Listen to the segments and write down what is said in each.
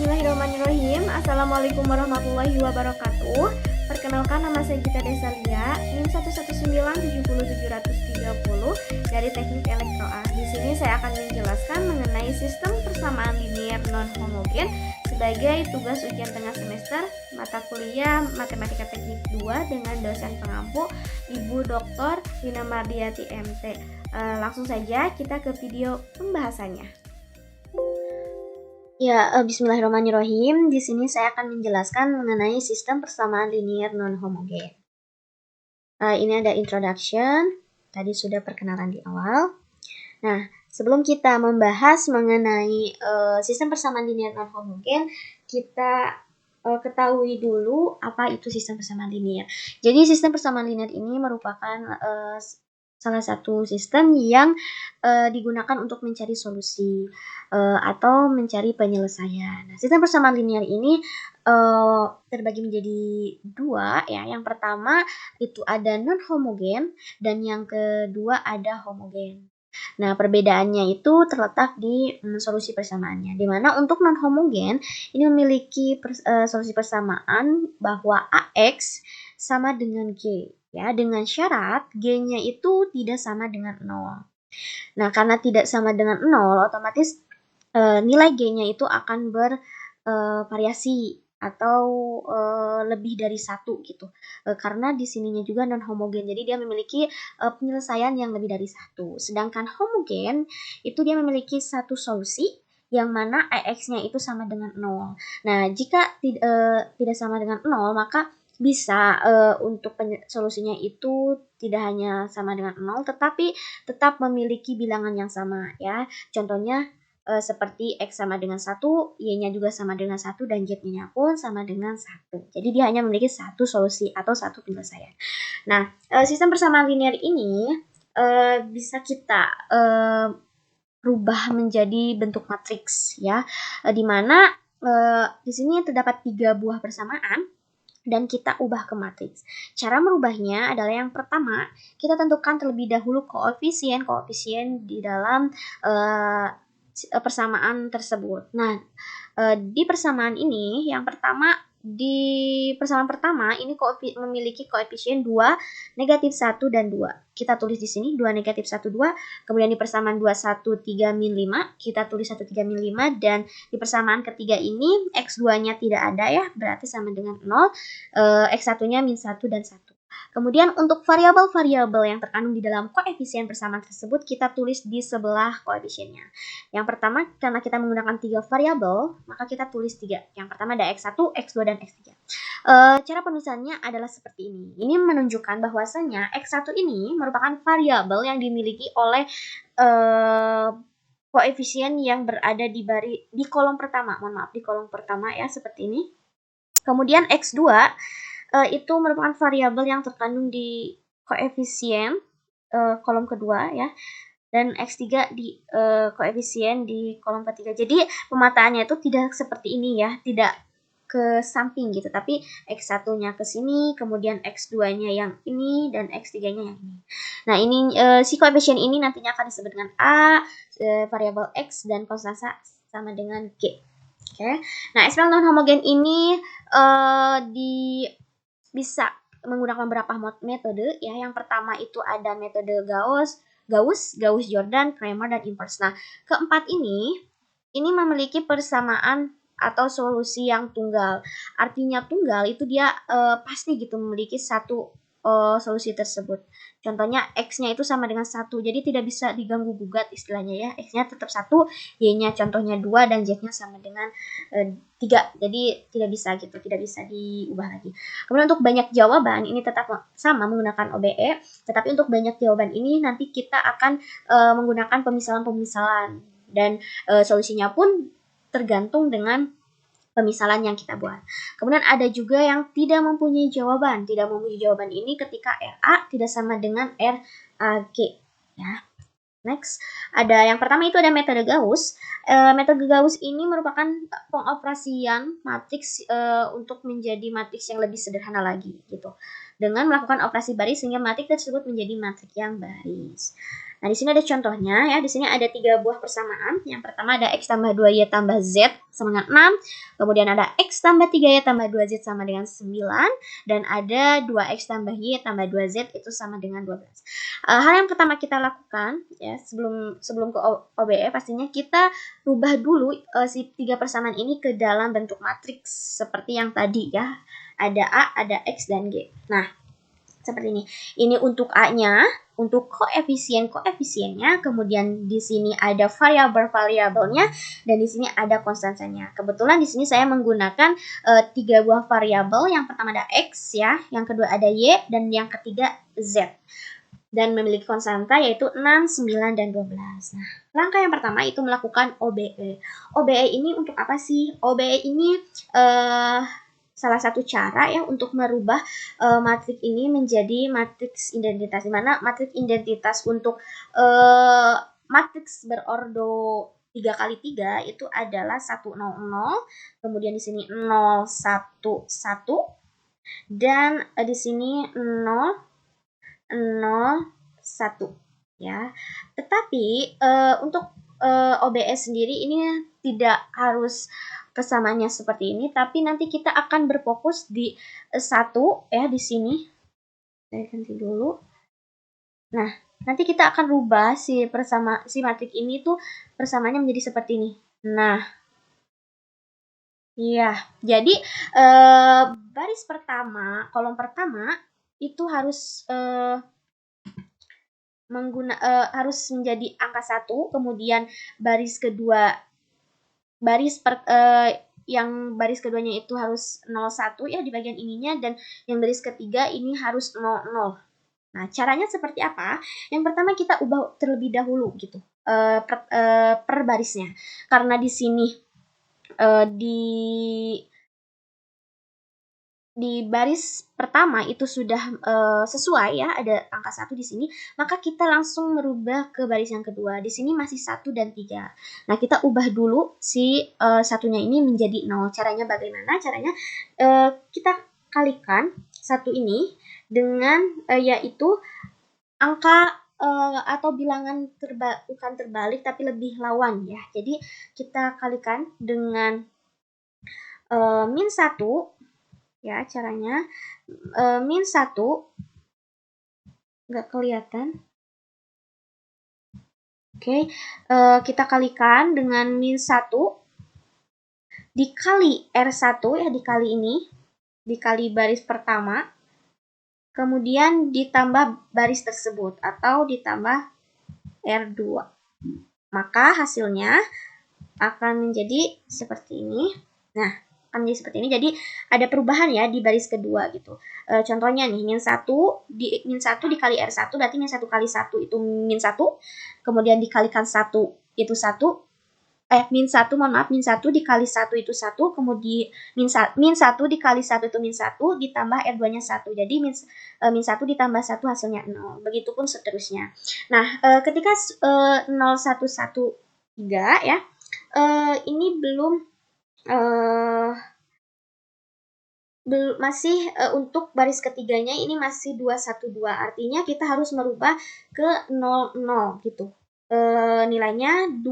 Bismillahirrahmanirrahim. Assalamualaikum warahmatullahi wabarakatuh. Perkenalkan, nama saya Gita Desalia, NIM 119707330 dari Teknik Elektro A. Di sini saya akan menjelaskan mengenai sistem persamaan linear non homogen sebagai tugas ujian tengah semester mata kuliah Matematika Teknik 2 dengan dosen pengampu Ibu Dr. Wina Mardiati MT. Langsung saja kita ke video pembahasannya. Bismillahirrahmanirrahim. Di sini saya akan menjelaskan mengenai sistem persamaan linear non homogen. Ini ada introduction. Tadi sudah perkenalan di awal. Nah, sebelum kita membahas mengenai sistem persamaan linear non homogen, kita ketahui dulu apa itu sistem persamaan linear. Jadi sistem persamaan linear ini merupakan salah satu sistem yang digunakan untuk mencari solusi atau mencari penyelesaian. Nah, sistem persamaan linear ini terbagi menjadi dua ya. Yang pertama itu ada non homogen dan yang kedua ada homogen. Nah, perbedaannya itu terletak di solusi persamaannya. Di mana untuk non homogen ini memiliki solusi persamaan bahwa AX sama dengan G. Ya, dengan syarat G-nya itu tidak sama dengan 0. Nah, karena tidak sama dengan 0, otomatis nilai G-nya itu akan bervariasi atau lebih dari 1 gitu. Karena di sininya juga non homogen. Jadi dia memiliki penyelesaian yang lebih dari 1. Sedangkan homogen itu dia memiliki satu solusi yang mana AX-nya itu sama dengan 0. Nah, jika tidak sama dengan 0, maka bisa untuk solusinya itu tidak hanya sama dengan 0, tetapi tetap memiliki bilangan yang sama ya. Contohnya seperti X sama dengan 1, Y-nya juga sama dengan 1, dan Z-nya pun sama dengan 1. Jadi dia hanya memiliki satu solusi atau satu penyelesaian. Nah, sistem persamaan linear ini bisa kita rubah menjadi bentuk matriks ya, di mana di sini terdapat 3 buah persamaan dan kita ubah ke matriks. Cara merubahnya adalah yang pertama, kita tentukan terlebih dahulu koefisien di dalam persamaan tersebut. Nah, di persamaan ini yang pertama, di persamaan pertama ini memiliki koefisien 2, negatif 1, dan 2. Kita tulis di sini 2, negatif 1, 2. Kemudian di persamaan 2, 1, 3, min 5. Kita tulis 1, 3, min 5. Dan di persamaan ketiga ini X2-nya tidak ada ya, berarti sama dengan 0. X1-nya min 1 dan 1. Kemudian untuk variabel-variabel yang terkandung di dalam koefisien persamaan tersebut kita tulis di sebelah koefisiennya. Yang pertama, karena kita menggunakan 3 variabel, maka kita tulis 3. Yang pertama ada X1, X2, dan X3. Cara penulisannya adalah seperti ini. Ini menunjukkan bahwasanya X1 ini merupakan variabel yang dimiliki oleh koefisien yang berada di kolom pertama. Di kolom pertama ya, seperti ini. Kemudian X2 itu merupakan variabel yang terkandung di koefisien kolom kedua ya, dan X3 di koefisien di kolom ketiga. Jadi pemataannya itu tidak seperti ini ya, tidak ke samping gitu, tapi X1-nya ke sini, kemudian X2-nya yang ini, dan X3-nya yang ini. Nah, ini si koefisien ini nantinya akan disebut dengan A, variabel X, dan konstanta sama dengan G. Oke. Nah, eksperimen non homogen ini bisa menggunakan beberapa metode ya. Yang pertama itu ada metode Gauss-Jordan, Cramer, dan inverse. Nah, keempat ini memiliki persamaan atau solusi yang tunggal. Artinya tunggal itu dia pasti gitu memiliki satu solusi tersebut. Contohnya X-nya itu sama dengan 1, jadi tidak bisa diganggu gugat istilahnya ya. X-nya tetap 1, Y-nya contohnya 2, dan Z-nya sama dengan 3. Jadi tidak bisa gitu, tidak bisa diubah lagi. Kemudian untuk banyak jawaban ini tetap sama menggunakan OBE, tetapi untuk banyak jawaban ini nanti kita akan menggunakan pemisalan-pemisalan, dan solusinya pun tergantung dengan pemisalan yang kita buat. Kemudian ada juga yang tidak mempunyai jawaban. Tidak mempunyai jawaban ini ketika RA tidak sama dengan RAG ya. Next, ada yang pertama itu ada metode Gauss. Metode Gauss ini merupakan pengoperasian matriks untuk menjadi matriks yang lebih sederhana lagi gitu. Dengan melakukan operasi baris sehingga matriks tersebut menjadi matriks yang baris. Nah, di sini ada contohnya ya. Di sini ada 3 buah persamaan. Yang pertama ada X tambah 2Y tambah Z sama dengan 6, kemudian ada X tambah 3Y tambah 2Z sama dengan 9, dan ada 2X tambah Y tambah 2Z itu sama dengan 12. Hal yang pertama kita lakukan, ya, sebelum ke OBE, pastinya kita rubah dulu si 3 persamaan ini ke dalam bentuk matriks seperti yang tadi, ya. Ada A, ada X, dan G. Nah, seperti ini. Ini untuk A-nya, untuk koefisiennya, kemudian di sini ada variabel-variabelnya, dan di sini ada konstantanya. Kebetulan di sini saya menggunakan 3 buah variabel. Yang pertama ada X, ya, yang kedua ada Y, dan yang ketiga Z. Dan memiliki konstanta yaitu 6, 9, dan 12. Nah, langkah yang pertama itu melakukan OBE. OBE ini untuk apa sih? OBE ini salah satu cara, ya, untuk merubah matriks ini menjadi matriks identitas, di mana matriks identitas untuk matriks berordo 3 kali 3 itu adalah 1, 0, 0, kemudian di sini 0, 1, 1, dan di sini 0, 0, 1, ya. Tetapi untuk OBS sendiri ini tidak harus persamaannya seperti ini, tapi nanti kita akan berfokus di 1, ya, di sini. Saya ganti dulu. Nah, nanti kita akan rubah si matriks ini tuh persamaannya menjadi seperti ini. Nah, iya, jadi baris pertama, kolom pertama itu harus harus menjadi angka 1, kemudian baris kedua, yang baris keduanya itu harus 01, ya, di bagian ininya, dan yang baris ketiga ini harus 00. Nah, caranya seperti apa? Yang pertama kita ubah terlebih dahulu gitu per barisnya, karena di sini di baris pertama itu sudah sesuai, ya, ada angka 1 di sini, maka kita langsung merubah ke baris yang kedua. Di sini masih 1 dan 3. Nah, kita ubah dulu si satunya ini menjadi 0. Caranya bagaimana? Caranya kita kalikan 1 ini dengan yaitu angka atau bilangan bukan terbalik tapi lebih lawan, ya. Jadi kita kalikan dengan min 1, ya, caranya min 1 nggak kelihatan. Oke, kita kalikan dengan min 1 dikali R1, ya, dikali ini, dikali baris pertama, kemudian ditambah baris tersebut atau ditambah R2. Maka hasilnya akan menjadi seperti ini. Nah, akan menjadi seperti ini. Jadi ada perubahan, ya, di baris kedua gitu. Contohnya nih, min 1 dikali R1 berarti min 1 kali 1 itu min 1, kemudian dikalikan 1 itu 1, min 1 dikali 1 itu 1, kemudian min 1 dikali 1 itu min 1, ditambah R2-nya 1. Jadi min 1 ditambah 1 hasilnya 0. Begitupun seterusnya. Nah, ketika 0, 1, 1, 3, ya, ini masih untuk baris ketiganya ini masih 2, 1, 2. Artinya kita harus merubah ke 0, 0 gitu. Nilainya 2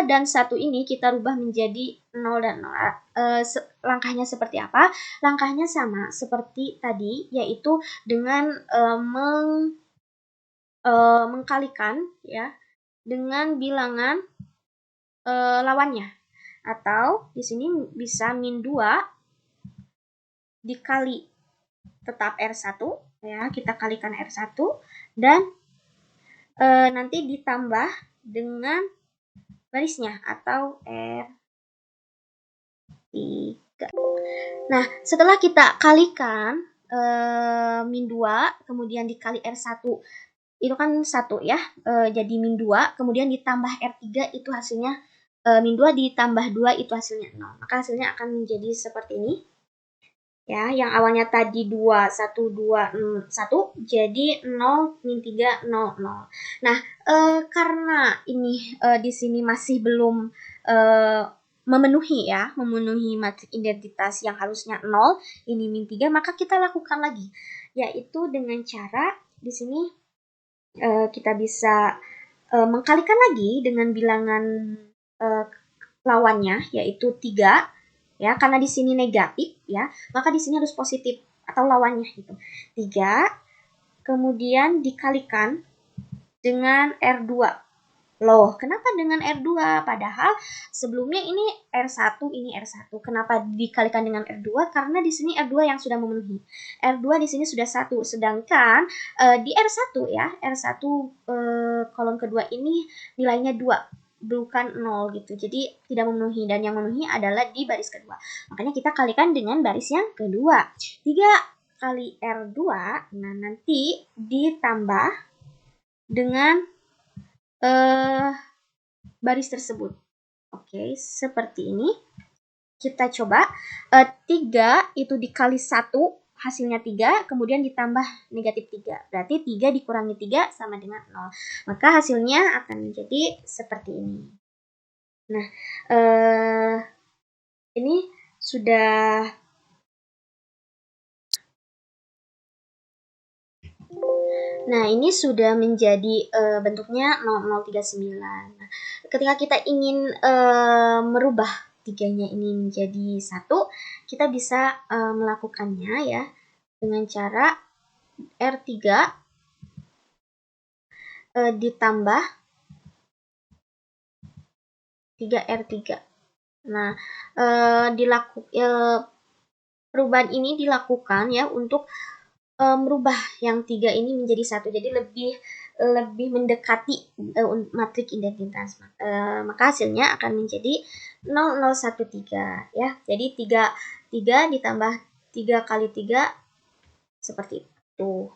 dan 1 ini kita rubah menjadi 0 dan 0. Langkahnya seperti apa? Langkahnya sama seperti tadi, yaitu dengan mengkalikan, ya, dengan bilangan lawannya. Atau di sini bisa min 2 dikali tetap R1, ya, kita kalikan R1 dan nanti ditambah dengan barisnya atau R3. Nah, setelah kita kalikan min 2 kemudian dikali R1 itu kan 1, ya, jadi min 2 kemudian ditambah R3 itu hasilnya min 2 ditambah 2 itu hasilnya 0. Maka hasilnya akan menjadi seperti ini. Ya, yang awalnya tadi 2, 1, 2, 1, jadi 0, min 3, 0, 0. Nah, karena ini di sini masih belum memenuhi matriks identitas yang harusnya 0, ini min 3, maka kita lakukan lagi, yaitu dengan cara di sini kita bisa mengkalikan lagi dengan bilangan lawannya yaitu 3 ya, karena di sini negatif ya, maka di sini harus positif atau lawannya itu 3, kemudian dikalikan dengan R2. Loh, kenapa dengan R2? Padahal sebelumnya ini R1, ini R1. Kenapa dikalikan dengan R2? Karena di sini R2 yang sudah memenuhi. R2 di sini sudah 1, sedangkan di R1 ya, R1 kolom kedua ini nilainya 2, bukan 0 gitu. Jadi tidak memenuhi, dan yang memenuhi adalah di baris kedua. Makanya kita kalikan dengan baris yang kedua. 3 kali R2, nah nanti ditambah dengan baris tersebut. Oke, seperti ini. Kita coba 3 itu dikali 1 hasilnya 3, kemudian ditambah negatif 3. Berarti 3 dikurangi 3 sama dengan 0. Maka hasilnya akan menjadi seperti ini. Nah, ini sudah menjadi bentuknya 0039. Nah, ketika kita ingin merubah 3-nya ini menjadi 1, kita bisa melakukannya ya dengan cara R3 ditambah 3R3. Nah, perubahan ini dilakukan ya untuk merubah yang 3 ini menjadi 1, jadi lebih mendekati matrik identitas. Maka hasilnya akan menjadi 0013 ya. Jadi 3 ditambah 3 kali 3 seperti itu.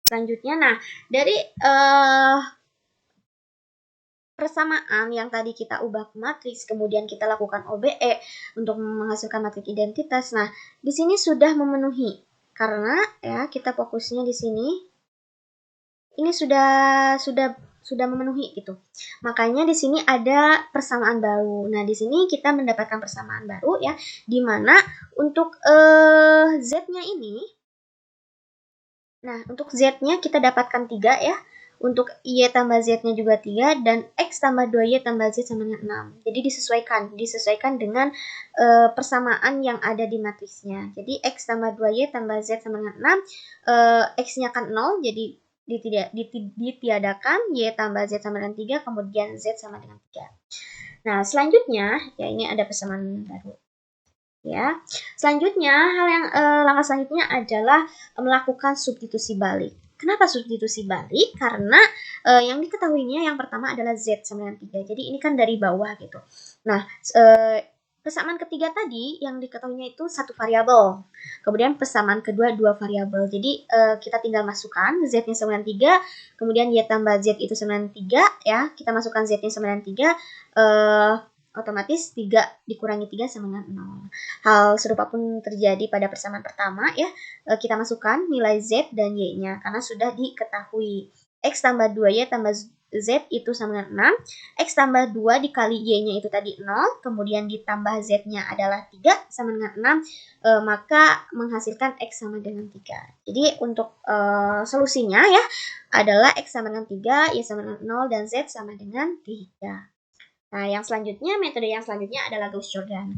Selanjutnya, nah dari persamaan yang tadi kita ubah ke matriks, kemudian kita lakukan OBE untuk menghasilkan matrik identitas. Nah, di sini sudah memenuhi karena ya kita fokusnya di sini ini sudah memenuhi gitu. Makanya di sini ada persamaan baru. Nah, di sini kita mendapatkan persamaan baru ya, di mana untuk Z-nya ini, nah untuk Z-nya kita dapatkan 3 ya. Untuk Y tambah Z-nya juga 3, dan X tambah 2Y tambah Z sama dengan 6. Jadi disesuaikan dengan persamaan yang ada di matriksnya. Jadi X tambah 2Y tambah Z sama dengan 6, X-nya kan 0, jadi ditiadakan, Y tambah Z sama dengan 3, kemudian Z sama dengan 3. Nah, selanjutnya, ya ini ada persamaan baru. Ya, selanjutnya langkah selanjutnya adalah melakukan substitusi balik. Kenapa substitusi balik? Karena yang diketahuinya yang pertama adalah Z sama dengan 3. Jadi ini kan dari bawah gitu. Nah, persamaan ketiga tadi yang diketahuinya itu 1 variabel. Kemudian persamaan kedua 2 variabel. Jadi kita tinggal masukkan Z-nya sama dengan 3, kemudian Y tambah Z itu sama dengan 3 ya. Kita masukkan Z-nya sama dengan 3, otomatis 3 dikurangi 3 sama dengan 0. Hal serupa pun terjadi pada persamaan pertama ya. Kita masukkan nilai Z dan Y-nya karena sudah diketahui. X tambah 2Y tambah Z itu sama dengan 6. X tambah 2 dikali Y-nya itu tadi 0. Kemudian ditambah Z-nya adalah 3 sama dengan 6. Maka menghasilkan X sama dengan 3. Jadi untuk solusinya ya adalah X sama dengan 3, Y sama dengan 0, dan Z sama dengan 3. Nah, metode yang selanjutnya adalah Gauss-Jordan.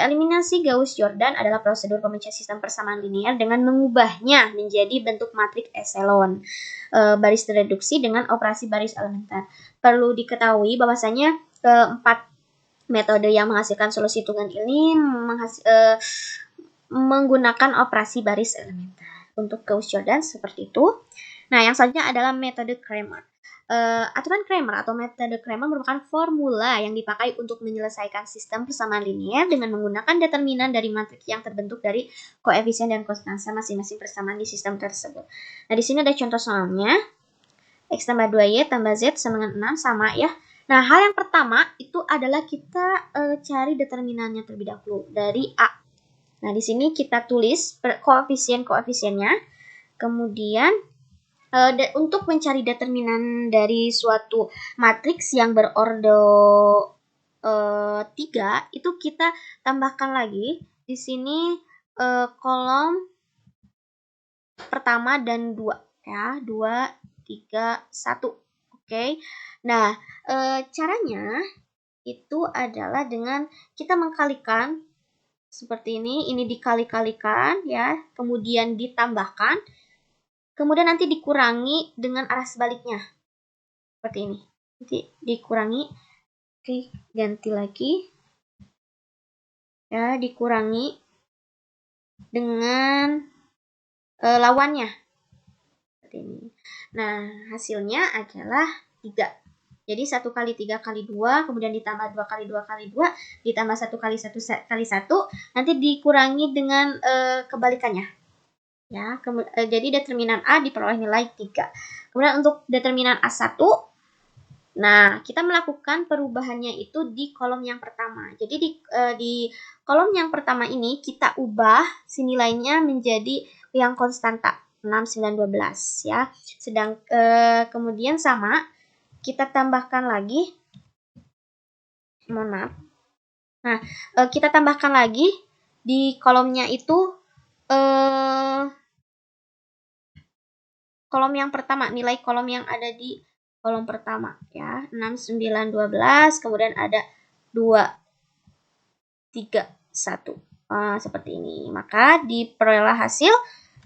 Eliminasi Gauss-Jordan adalah prosedur pemecah sistem persamaan linear dengan mengubahnya menjadi bentuk matrik echelon baris reduksi dengan operasi baris elementer. Perlu diketahui bahwasanya 4 metode yang menghasilkan solusi hitungan ini menggunakan operasi baris elementer. Untuk Gauss-Jordan seperti itu. Nah, yang selanjutnya adalah metode Cramer. Aturan Cramer atau metode Cramer merupakan formula yang dipakai untuk menyelesaikan sistem persamaan linear dengan menggunakan determinan dari matriks yang terbentuk dari koefisien dan konstansa masing-masing persamaan di sistem tersebut. Nah, di sini ada contoh soalnya. X tambah 2Y tambah Z sama dengan 6 sama ya. Nah, hal yang pertama itu adalah kita cari determinannya terlebih dahulu dari A. Nah, di sini kita tulis koefisien-koefisiennya. Kemudian untuk mencari determinan dari suatu matriks yang berorder 3, itu kita tambahkan lagi di sini kolom pertama dan 2 ya, 2, 3, 1. Oke. Nah, caranya itu adalah dengan kita mengkalikan seperti ini dikali-kalikan ya, kemudian ditambahkan, kemudian nanti dikurangi dengan arah sebaliknya. Seperti ini. Nanti dikurangi. Oke, ganti lagi. Ya, dikurangi dengan lawannya. Seperti ini. Nah, hasilnya adalah 3. Jadi 1 kali 3 kali 2, kemudian ditambah 2 kali 2 kali 2, ditambah 1 kali 1 kali 1, nanti dikurangi dengan kebalikannya. Ya, jadi determinan A diperoleh nilai 3. Kemudian untuk determinan A1, nah, kita melakukan perubahannya itu di kolom yang pertama. Jadi di kolom yang pertama ini kita ubah si nilainya menjadi yang konstanta 6, 9, 12 ya. Sedang kemudian sama kita tambahkan lagi, mohon maaf. Nah, kita tambahkan lagi di kolomnya itu kolom yang pertama, nilai kolom yang ada di kolom pertama ya, 6, 9, 12, kemudian ada 2, 3, 1. Seperti ini. Maka diperoleh hasil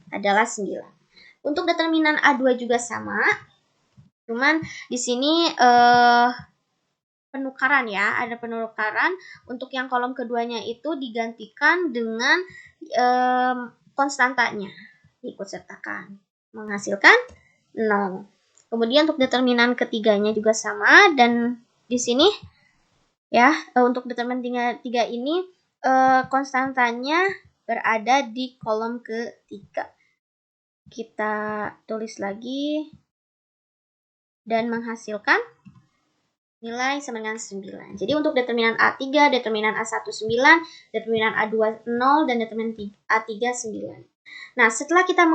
adalah 9. Untuk determinan A2 juga sama. Cuman di sini penukaran ya, ada penukaran. Untuk yang kolom keduanya itu digantikan dengan konstantanya. Ikut sertakan. Menghasilkan 0. Kemudian untuk determinan ketiganya juga sama, dan di sini ya, untuk determinan 3 ini konstantanya berada di kolom ketiga. Kita tulis lagi dan menghasilkan nilai sama dengan 9. Jadi untuk determinan A3, determinan A1 9, determinan A2 0, dan determinan A3 9. Nah, setelah kita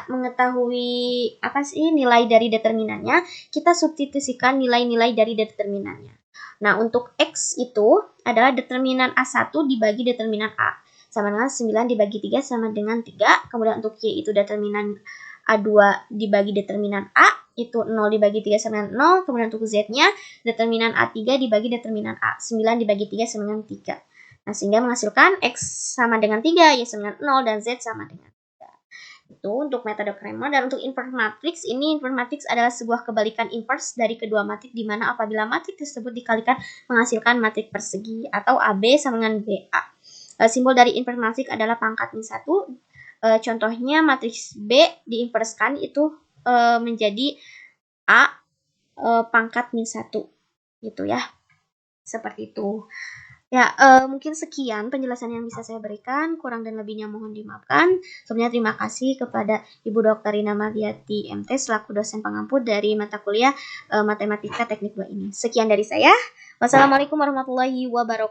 mengetahui apa sih nilai dari determinannya, kita substitusikan nilai-nilai dari determinannya. Nah, untuk X itu adalah determinan A1 dibagi determinan A. Sama dengan 9 dibagi 3 sama dengan 3. Kemudian untuk Y itu determinan A2 dibagi determinan A, itu 0 dibagi 3 sama dengan 0. Kemudian untuk Z-nya, determinan A3 dibagi determinan A. 9 dibagi 3 sama dengan 3. Nah, sehingga menghasilkan X sama dengan 3, Y sama dengan 0, dan Z sama dengan 3. Itu untuk metode Cramer. Dan untuk inverse matrix, ini inverse matrix adalah sebuah kebalikan inverse dari kedua matrik, di mana apabila matrik tersebut dikalikan menghasilkan matrik persegi, atau AB sama dengan BA. Simbol dari inverse matrix adalah pangkat min 1. Contohnya matriks B diinverskan itu menjadi A pangkat min 1. Gitu ya. Seperti itu. Ya, mungkin sekian penjelasan yang bisa saya berikan. Kurang dan lebihnya mohon dimaafkan. Sebelumnya terima kasih kepada Ibu Dr. Rina Mardiati MT selaku dosen pengampu dari mata kuliah Matematika Teknik 2 ini. Sekian dari saya. Wassalamualaikum warahmatullahi wabarakatuh.